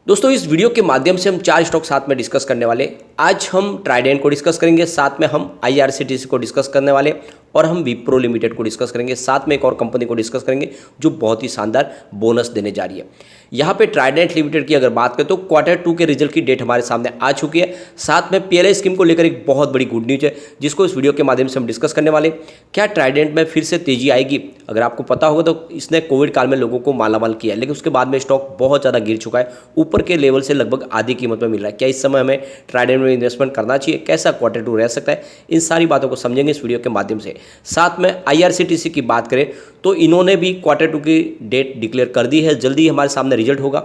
दोस्तों इस वीडियो के माध्यम से हम 4 स्टॉक साथ में डिस्कस करने वाले। आज हम ट्राइडेंट को डिस्कस करेंगे, साथ में हम आईआरसीटीसी को डिस्कस करने वाले और हम विप्रो लिमिटेड को डिस्कस करेंगे, साथ में एक और कंपनी को डिस्कस करेंगे जो बहुत ही शानदार बोनस देने जा रही है। यहाँ पे ट्राइडेंट लिमिटेड की अगर बात करें तो Q2 के रिजल्ट की डेट हमारे सामने आ चुकी है। साथ में पीएलआई स्कीम को लेकर एक बहुत बड़ी गुड न्यूज़ है जिसको इस वीडियो के माध्यम से हम डिस्कस करने वाले। क्या ट्राइडेंट में फिर से तेजी आएगी? अगर आपको पता होगा तो इसने कोविड काल में लोगों को मालामाल किया, लेकिन उसके बाद में स्टॉक बहुत ज़्यादा गिर चुका है, ऊपर के लेवल से लगभग आधी कीमत में मिल रहा है। क्या इस समय हमें ट्राइडेंट में इन्वेस्टमेंट करना चाहिए? कैसा Q2 रह सकता है? इन सारी बातों को समझेंगे इस वीडियो के माध्यम से। साथ में आईआरसीटीसी की बात करें तो इन्होंने भी Q2 की डेट डिक्लेयर कर दी है, जल्दी हमारे सामने रिजल्ट होगा।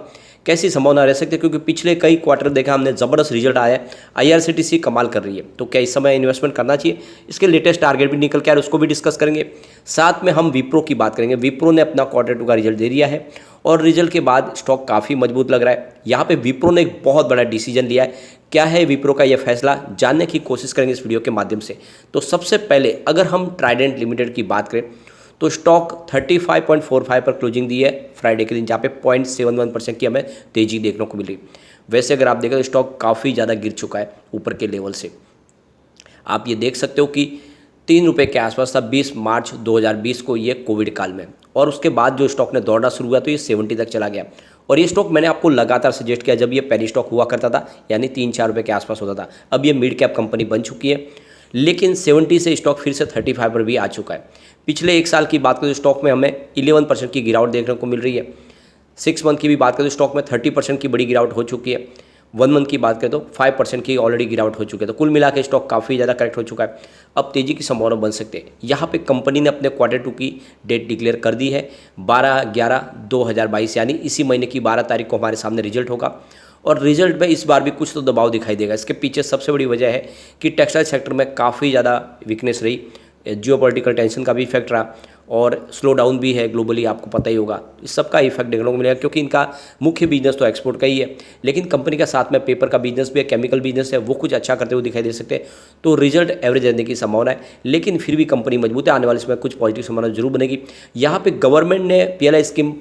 कैसी संभावना रह सकती है, क्योंकि पिछले कई क्वार्टर देखा हमने ज़बरदस्त रिजल्ट आया है, आईआरसीटीसी कमाल कर रही है। तो क्या इस समय इन्वेस्टमेंट करना चाहिए? इसके लेटेस्ट टारगेट भी निकल के आ रहे हैं, उसको भी डिस्कस करेंगे। साथ में हम विप्रो की बात करेंगे। विप्रो ने अपना Q2 का रिजल्ट दे दिया है और रिजल्ट के बाद स्टॉक काफ़ी मजबूत लग रहा है। यहाँ पे विप्रो ने एक बहुत बड़ा डिसीजन लिया है। क्या है विप्रो का यह फैसला, जानने की कोशिश करेंगे इस वीडियो के माध्यम से। तो सबसे पहले अगर हम ट्राइडेंट लिमिटेड की बात करें तो स्टॉक 35.45 पर क्लोजिंग दी है फ्राइडे के दिन, जहाँ पे 0.71% की हमें तेजी देखने को मिल रही। वैसे अगर आप देखें तो स्टॉक काफ़ी ज़्यादा गिर चुका है ऊपर के लेवल से। आप ये देख सकते हो कि 3 रुपये के आसपास था 20 मार्च 2020 को, ये कोविड काल में, और उसके बाद जो स्टॉक ने दौड़ना शुरू हुआ तो ये 70 तक चला गया। और ये स्टॉक मैंने आपको लगातार सजेस्ट किया जब ये पेनी स्टॉक हुआ करता था, यानी 3-4 रुपये के आसपास होता था। अब ये मिड कैप कंपनी बन चुकी है, लेकिन 70 से स्टॉक फिर से 35 पर भी आ चुका है। पिछले एक साल की बात करें तो स्टॉक में हमें 11% की गिरावट देखने को मिल रही है। 6 मंथ की भी बात करें तो स्टॉक में 30% की बड़ी गिरावट हो चुकी है। 1 मंथ की बात करें तो 5% की ऑलरेडी गिरावट हो चुकी है। तो कुल मिला के स्टॉक काफ़ी ज़्यादा करेक्ट हो चुका है। अब तेज़ी की संभावना बन सकते हैं। यहाँ पे कंपनी ने अपने Q2 की डेट डिक्लेयर कर दी है 12/11/2022, यानी इसी महीने की 12 तारीख को हमारे सामने रिजल्ट होगा। और रिजल्ट में इस बार भी कुछ तो दबाव दिखाई देगा। इसके पीछे सबसे बड़ी वजह है कि टेक्सटाइल सेक्टर में काफ़ी ज़्यादा वीकनेस रही, जियोपॉलिटिकल टेंशन का भी इफेक्ट रहा और स्लो डाउन भी है ग्लोबली, आपको पता ही होगा। इस सब का इफेक्ट देखने को मिलेगा, क्योंकि इनका मुख्य बिजनेस तो एक्सपोर्ट का ही है, लेकिन कंपनी का साथ में पेपर का बिजनेस भी है, केमिकल बिजनेस है, वो कुछ अच्छा करते हुए दिखाई दे सकते हैं। तो रिजल्ट एवरेज रहने की संभावना है, लेकिन फिर भी कंपनी मजबूत है। आने वाले समय कुछ पॉजिटिव संभावना जरूर बनेगी। यहाँ पे गवर्नमेंट ने पीएलआई स्कीम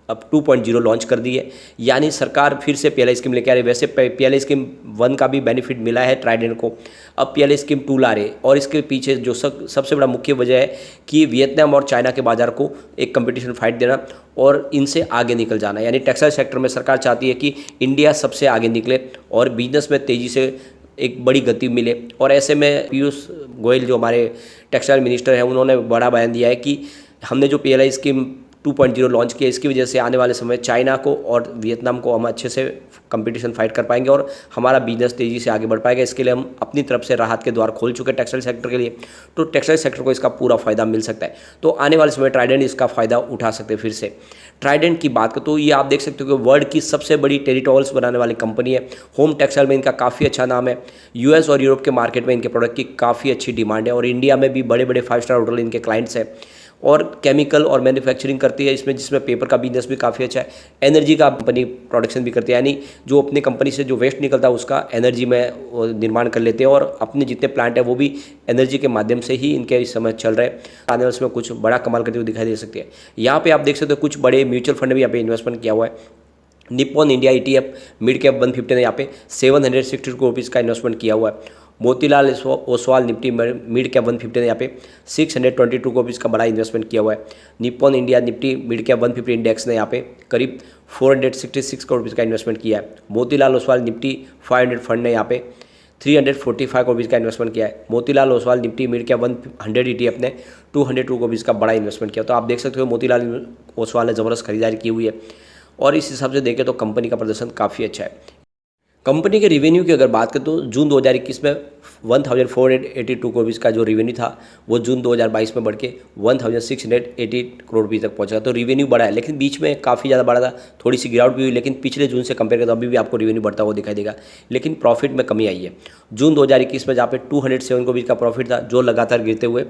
अब 2.0 लॉन्च कर दी है, यानी सरकार फिर से पीएलआई स्कीम लेके आ रही है। वैसे पीएलआई स्कीम 1 का भी बेनिफिट मिला है ट्राइडेंट को, अब पीएलआई स्कीम 2 ला रहे। और इसके पीछे जो सबसे बड़ा मुख्य वजह है कि वियतनाम और चाइना के बाजार को एक कंपटीशन फाइट देना और इनसे आगे निकल जाना। यानी टेक्सटाइल सेक्टर में सरकार चाहती है कि इंडिया सबसे आगे निकले और बिजनेस में तेज़ी से एक बड़ी गति मिले। और ऐसे में पीयूष गोयल जो हमारे टेक्सटाइल मिनिस्टर हैं, उन्होंने बड़ा बयान दिया है कि हमने जो पीएलआई स्कीम 2.0 लॉन्च किया, इसकी वजह से आने वाले समय चाइना को और वियतनाम को हम अच्छे से कंपटीशन फाइट कर पाएंगे और हमारा बिजनेस तेज़ी से आगे बढ़ पाएगा। इसके लिए हम अपनी तरफ से राहत के द्वार खोल चुके हैं टेक्सटाइल सेक्टर के लिए। तो टेक्सटाइल सेक्टर को इसका पूरा फ़ायदा मिल सकता है। तो आने वाले समय ट्राइडेंट इसका फ़ायदा उठा सकते हैं। फिर से ट्राइडेंट की बात करें तो ये आप देख सकते हो कि वर्ल्ड की सबसे बड़ी टेरिटॉल्स बनाने वाली कंपनी है। होम टेक्सटाइल में इनका काफ़ी अच्छा नाम है। यूएस और यूरोप के मार्केट में इनके प्रोडक्ट की काफ़ी अच्छी डिमांड है और इंडिया में भी बड़े बड़े 5 स्टार होटल इनके क्लाइंट्स हैं। और केमिकल और मैन्युफैक्चरिंग करती है इसमें, जिसमें पेपर का बिजनेस भी काफ़ी अच्छा है। एनर्जी का कंपनी प्रोडक्शन भी करती है, यानी जो अपनी कंपनी से जो वेस्ट निकलता है उसका एनर्जी में निर्माण कर लेते हैं और अपने जितने प्लांट है वो भी एनर्जी के माध्यम से ही इनके इस समय चल रहे हैं। आने वाले समय कुछ बड़ा कमाल करते हुए दिखाई दे सकती है। यहाँ पे आप देख सकते हो कुछ बड़े म्यूचुअल फंड भी यहाँ पे इन्वेस्टमेंट किया हुआ है। Nippon India ETF mid cap 150 ने यहाँ पे 762 करोड़ रुपीज़ का इन्वेस्टमेंट किया हुआ है। Motilal Oswal Nifty mid cap 150 ने यहाँ पे 622 करोड़ रुपीज़ का बड़ा इन्वेस्टमेंट किया हुआ है। Nippon India Nifty mid cap 150 index ने यहाँ पे करीब 466 करोड़ रुपीज़ का इन्वेस्टमेंट किया है। मोतीलाल ओसवाल निफ्टी 500 फंड ने यहाँ पे 345 करोड़ रुपीज़ का इन्वेस्टमेंट किया है। Motilal Oswal Nifty mid cap 100 ETF ने 202 करोड़ रुपीज़ का बड़ा इन्वेस्टमेंट किया। तो आप देख सकते हो मोतीलाल ओसवाल ने ज़बरदस्त खरीदारी की हुई है और इस हिसाब से देखें तो कंपनी का प्रदर्शन काफ़ी अच्छा है। कंपनी के रेवेन्यू की अगर बात करें तो जून 2021 में 1482 करोड़ रुपीज़ का जो रेवेन्यू था वो जून 2022 में बढ़ के 1680 करोड़ रुपये तक पहुंचा। तो रेवेन्यू बढ़ा है, लेकिन बीच में काफ़ी ज़्यादा बढ़ा था, थोड़ी सी गिरावट भी हुई, लेकिन पिछले जून से कंपेयर करें तो अभी भी आपको रेवेन्यू बढ़ता हुआ दिखाई देगा। लेकिन प्रॉफिट में कमी आई है। जून 2021 में जहाँ पे 207 करोड़ रुपये का प्रॉफिट था, जो लगातार गिरते हुए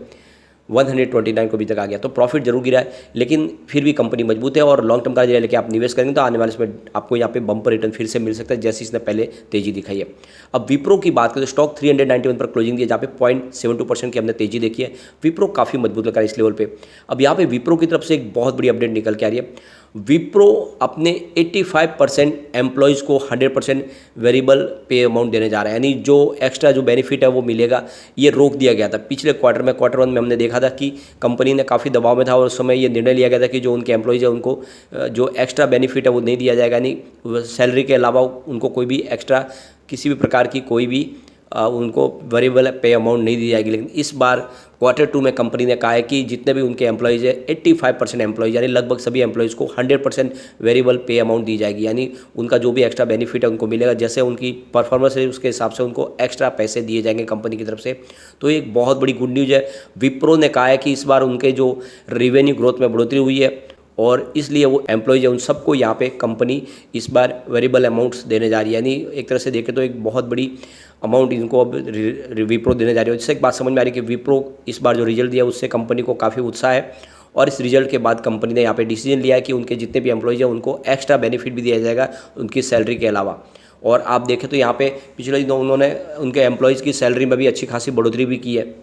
129 को भी तक आ गया। तो प्रॉफिट जरूर गिरा है, लेकिन फिर भी कंपनी मजबूत है और लॉन्ग टर्म का लेके आप निवेश करेंगे तो आने वाले समय आपको यहाँ पे बम्पर रिटर्न फिर से मिल सकता है, जैसे इसने पहले तेजी दिखाई है। अब विप्रो की बात करें तो स्टॉक 391 पर क्लोजिंग दी है, जहाँ पे 0.72% की हमने तेजी देखी है। विप्रो काफ़ी मजबूत लगा है इस लेवल पर। अब यहाँ पे विप्रो की तरफ से एक बहुत बड़ी अपडेट निकल के आ रही है। विप्रो अपने 85% एम्प्लॉयज़ को 100% वेरिएबल पे अमाउंट देने जा रहा है, यानी जो एक्स्ट्रा जो बेनिफिट है वो मिलेगा, ये रोक दिया गया था। पिछले क्वार्टर 1 में हमने देखा था कि कंपनी ने काफ़ी दबाव में था और उस समय ये निर्णय लिया गया था कि जो उनके एम्प्लॉयज़ है उनको जो एक्स्ट्रा बेनिफिट है वो नहीं दिया जाएगा, यानी सैलरी के अलावा उनको कोई भी एक्स्ट्रा किसी भी प्रकार की कोई भी उनको वेरिएबल पे अमाउंट नहीं दी जाएगी। लेकिन इस बार क्वार्टर 2 में कंपनी ने कहा है कि जितने भी उनके एम्प्लॉयज़ है 85% एम्प्लॉयज़ यानी लगभग सभी एम्प्लॉयज़ को 100% वेरिएबल पे अमाउंट दी जाएगी, यानी उनका जो भी एक्स्ट्रा बेनिफिट है उनको मिलेगा, जैसे उनकी परफॉर्मेंस है उसके हिसाब से उनको एक्स्ट्रा पैसे दिए जाएंगे कंपनी की तरफ से। तो एक बहुत बड़ी गुड न्यूज़ है। विप्रो ने कहा है कि इस बार उनके जो रेवेन्यू ग्रोथ में बढ़ोतरी हुई है और इसलिए वो एम्प्लॉयज़ है उन सबको यहाँ पे कंपनी इस बार वेरिएबल अमाउंट्स देने जा रही है, यानी एक तरह से देखें तो एक बहुत बड़ी अमाउंट इनको अब विप्रो देने जा रही है। जिससे एक बात समझ में आ रही है कि विप्रो इस बार जो रिजल्ट दिया उससे कंपनी को काफ़ी उत्साह है और इस रिजल्ट के बाद कंपनी ने यहाँ पे डिसीजन लिया है कि उनके जितने भी एम्प्लॉयज़ हैं उनको एक्स्ट्रा बेनिफिट भी दिया जाएगा उनकी सैलरी के अलावा। और आप देखें तो यहाँ पे पिछले दिनों उन्होंने उनके एम्प्लॉयज़ की सैलरी में भी अच्छी खासी बढ़ोतरी भी की है।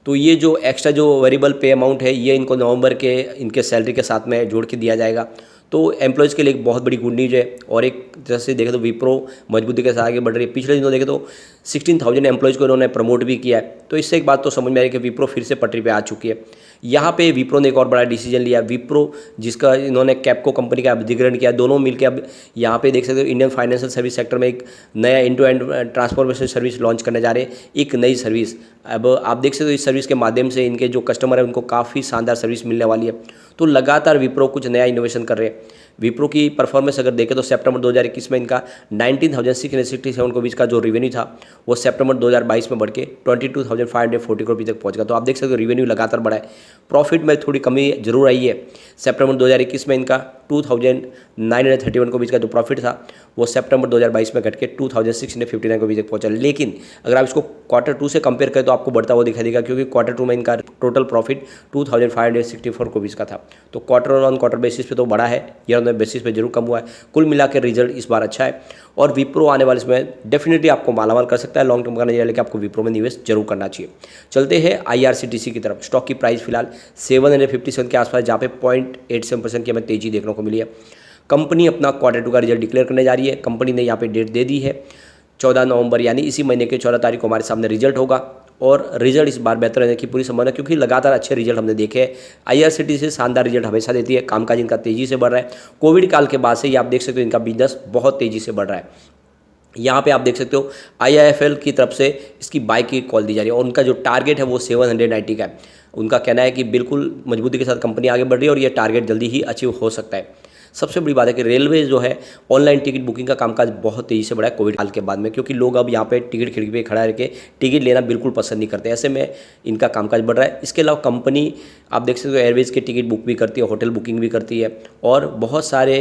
तो ये जो एक्स्ट्रा जो वेरिएबल पे अमाउंट है ये इनको नवंबर के इनके सैलरी के साथ में जोड़ के दिया जाएगा। तो एम्प्लॉयज़ के लिए एक बहुत बड़ी गुड न्यूज़ है और एक तरह से देखें तो विप्रो मजबूती के साथ आगे बढ़ रही है। पिछले दिनों देखें तो 16,000 एम्प्लॉयज़ को इन्होंने प्रमोट भी किया है। तो इससे एक बात तो समझ में आ रही है कि विप्रो फिर से पटरी पे आ चुकी है। यहाँ पे विप्रो ने एक और बड़ा डिसीजन लिया। विप्रो जिसका इन्होंने कैप्को कंपनी का अधिग्रहण किया, दोनों मिलकर अब यहाँ पे देख सकते हो इंडियन फाइनेंशियल सर्विस सेक्टर में एक नया end to end transformation service launch करने जा रहे हैं, एक नई सर्विस। अब आप देख सकते हो इस सर्विस के माध्यम से इनके जो कस्टमर है उनको काफ़ी शानदार सर्विस मिलने वाली है। तो लगातार विप्रो कुछ नया इनोवेशन कर रहे हैं। विप्रो की परफॉर्मेंस अगर देखें तो सितंबर 2021 में इनका 19,667 के बीच का जो रेवेन्यू था वो सितंबर 2022 में बढ़ के 22,540 करोड़ तक पहुंच गया। तो आप देख सकते हो रेवेन्यू लगातार बढ़ा है। प्रॉफिट में थोड़ी कमी जरूर आई है। सितंबर 2021 में इनका 2,931 के बीच का जो प्रॉफिट था वो सितंबर 2022 में घट के 2,659 के बीच तक पहुंचा। लेकिन अगर आप इसको क्वार्टर 2 से कंपेयर करें तो आपको बढ़ता हुआ दिखाई देगा, क्योंकि क्वार्टर 2 में इनका टोटल प्रॉफिट 2,564 के बीच का था। तो क्वार्टर बेसिस पे तो बढ़ा है, ईयर ऑन बेसिस पे जरूर कम हुआ है। कुल मिलाकर रिजल्ट इस बार अच्छा है और विप्रो आने वाले समय डेफिनेटली आपको मालामाल कर सकता है। लॉन्ग टर्म का नजरिया लेकर आपको विप्रो में निवेश जरूर करना चाहिए। चलते हैं IRCTC की तरफ। स्टॉक की प्राइस फिलहाल 757 के आसपास, जहाँ पे 0.87% की हमें तेजी देखने को मिली है। कंपनी अपना क्वार्टर 2 का रिजल्ट डिक्लेयर करने जा रही है। कंपनी ने यहाँ पे डेट दे दी है 14 नवंबर, यानी इसी महीने के 14 तारीख को हमारे सामने रिजल्ट होगा और रिजल्ट इस बार बेहतर रहने की पूरी संभावना है, क्योंकि लगातार अच्छे रिजल्ट हमने देखे हैं। IRCTC से शानदार रिजल्ट हमेशा देती है। कामकाज इनका तेजी से बढ़ रहा है। कोविड काल के बाद से ही आप देख सकते हो इनका बिजनेस बहुत तेजी से बढ़ रहा है। यहाँ पे आप देख सकते हो IIFL की तरफ से इसकी बाय की कॉल दी जा रही है और उनका जो टारगेट है वो 790 का है। उनका कहना है कि बिल्कुल मजबूती के साथ कंपनी आगे बढ़ रही है और ये टारगेट जल्दी ही अचीव हो सकता है। सबसे बड़ी बात है कि रेलवे जो है ऑनलाइन टिकट बुकिंग का कामकाज बहुत तेज़ी से बढ़ा है कोविड काल के बाद में, क्योंकि लोग अब यहाँ पे टिकट खिड़की पे खड़ा रह टिकट लेना बिल्कुल पसंद नहीं करते। ऐसे में इनका कामकाज बढ़ रहा है। इसके अलावा कंपनी आप देख सकते हो एयरवेज़ के टिकट बुक भी करती है, होटल बुकिंग भी करती है और बहुत सारे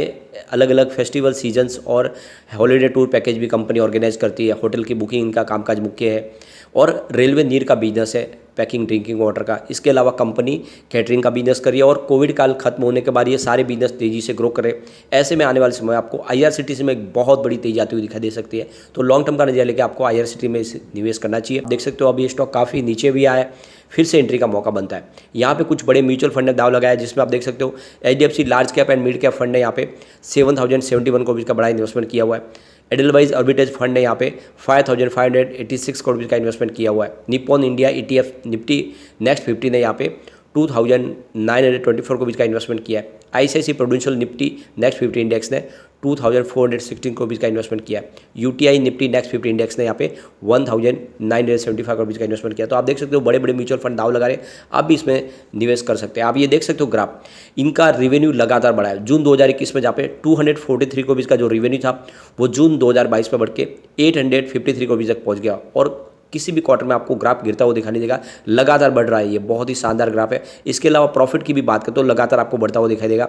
अलग अलग फेस्टिवल सीजन्स और हॉलीडे टूर पैकेज भी कंपनी ऑर्गेनाइज करती है। होटल की बुकिंग इनका कामकाज मुख्य है और रेलवे नीर का बिजनेस है, पैकिंग ड्रिंकिंग वाटर का। इसके अलावा कंपनी कैटरिंग का बिजनेस कर रही है और कोविड काल खत्म होने के बाद ये सारे बिजनेस तेज़ी से ग्रो करे। ऐसे में आने वाले समय आपको IRCTC में एक बहुत बड़ी तेजी आती हुई दिखाई दे सकती है। तो लॉन्ग टर्म का नजरिया लेकर आपको IRCTC में निवेश करना चाहिए। देख सकते हो अब ये स्टॉक काफ़ी नीचे भी आया है, फिर से एंट्री का मौका बनता है। यहाँ पे कुछ बड़े म्यूचुअल फंड ने दाव लगाया, जिसमें आप देख सकते हो HDFC large cap and mid cap fund ने यहाँ पे 7,071 करोड़ का बड़ा इन्वेस्टमेंट किया हुआ है। एडलवाइज आर्बिट्रेज फंड ने यहाँ पे 5,586 करोड़ का इन्वेस्टमेंट किया हुआ है। Nippon India ETF Nifty next 50 ने यहाँ पे 2,924 करोड़ का इन्वेस्टमेंट किया है। ICICI prudential Nifty next 50 index ने 2,416 करोड़ का इन्वेस्टमेंट किया है। UTI निफ्टी नेक्स्ट 50 इंडेक्स ने यहाँ पे 1,975 करोड़ का इन्वेस्टमेंट किया। तो आप देख सकते हो बड़े बड़े म्यूचुअल फंड दाव लगा रहे हैं, आप भी इसमें निवेश कर सकते हैं। आप ये देख सकते हो ग्राफ, इनका रेवेन्यू लगातार बढ़ा है। जून 2021 में जहाँ पे 243 करोड़ का जो रेवेन्यू था वो जून 2022 में बढ़ के 853 करोड़ तक पहुँच गया और किसी भी क्वार्टर में आपको ग्राफ गिरता हुआ दिखाई नहीं देगा, लगातार बढ़ रहा है। ये बहुत ही शानदार ग्राफ है। इसके अलावा प्रॉफिट की भी बात करें तो लगातार आपको बढ़ता हुआ दिखाई देगा।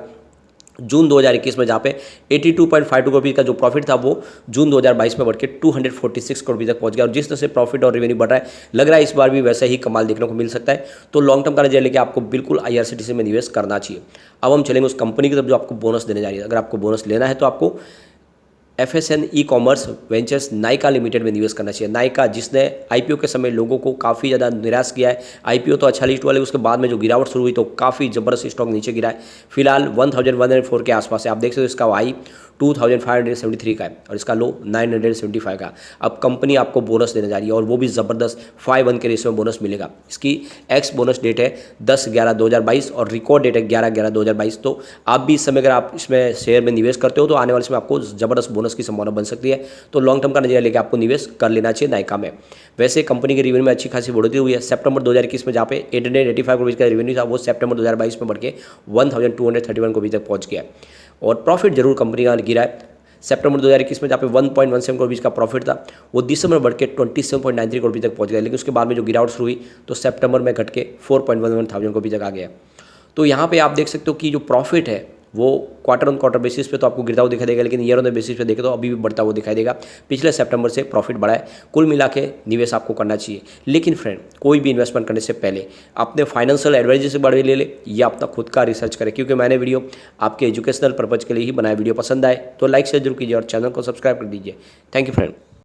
जून 2021 में जहाँ पे 82.52 करोड़ का जो प्रॉफिट था वो जून 2022 में बढ़ के 246 करोड़ तक पहुंच गया। और जिस तरह से प्रॉफिट और रेवेन्यू बढ़ रहा है, लग रहा है इस बार भी वैसा ही कमाल देखने को मिल सकता है। तो लॉन्ग टर्म का नजरिया लेके आपको बिल्कुल IRCTC में निवेश करना चाहिए। अब हम चलेंगे उस कंपनी की तरफ जो आपको बोनस देने जा रही है। अगर आपको बोनस लेना है तो आपको FSN e commerce ventures Nykaa limited में निवेश करना चाहिए। नाइका जिसने IPO के समय लोगों को काफ़ी ज़्यादा निराश किया है। IPO तो अच्छा लिस्ट वाले, उसके बाद में जो गिरावट शुरू हुई तो काफ़ी ज़बरदस्त स्टॉक नीचे गिरा है। फिलहाल 1104 के आसपास है। आप देख सकते हो इसका हाई 2573 का है और इसका लो 975 का। अब कंपनी आपको बोनस देने जा रही है और वो भी ज़बरदस्त 5:1 के रेशियो में बोनस मिलेगा। इसकी एक्स बोनस डेट है 10/11/2022 और रिकॉर्ड डेट है 11/11/2022। तो आप भी इस समय अगर आप इसमें शेयर में निवेश करते हो तो आने वाले समय आपको ज़बरदस्त बोनस की संभावना बन सकती है। तो लॉन्ग टर्म का नजरिया लेकर आपको निवेश कर लेना चाहिए नाइका में। वैसे कंपनी के रेवेन्यू में अच्छी खासी बढ़ोतरी हुई है। सितंबर 2021 में जहाँ पे 885 करोड़ का रेवेन्यू था वो सितंबर 2022 में बढ़ के 1231 करोड़ तक पहुँच गया है। और प्रॉफिट जरूर कंपनी का गिरा है। सितंबर 2021 में जहाँ पे 1.17 करोड़ का प्रॉफिट था वो दिसंबर बढ़ के 27.93 करोड़ तक पहुँच गया, लेकिन उसके बाद में जो गिरावट शुरू हुई तो सितंबर में घट के 4.11 थाउजेंड करोड़ तक आ गया। तो यहाँ पे आप देख सकते हो कि जो प्रॉफिट है वो क्वार्टर ऑन क्वार्टर बेसिस पे तो आपको गिरता हुआ दिखाई देगा, लेकिन ईयर ऑन द बेसिस पे देखें तो अभी भी बढ़ता हुआ दिखाई देगा। पिछले सितंबर से प्रॉफिट बढ़ा है। कुल मिला के निवेश आपको करना चाहिए, लेकिन फ्रेंड कोई भी इन्वेस्टमेंट करने से पहले अपने फाइनेंशियल एडवाइजर से बढ़े ले या अपना खुद का रिसर्च करें, क्योंकि मैंने वीडियो आपके एजुकेशनल पर्पज़ के लिए ही बनाया। वीडियो पसंद आए तो लाइक शेयर जरूर कीजिए और चैनल को सब्सक्राइब कर दीजिए। Thank you friend.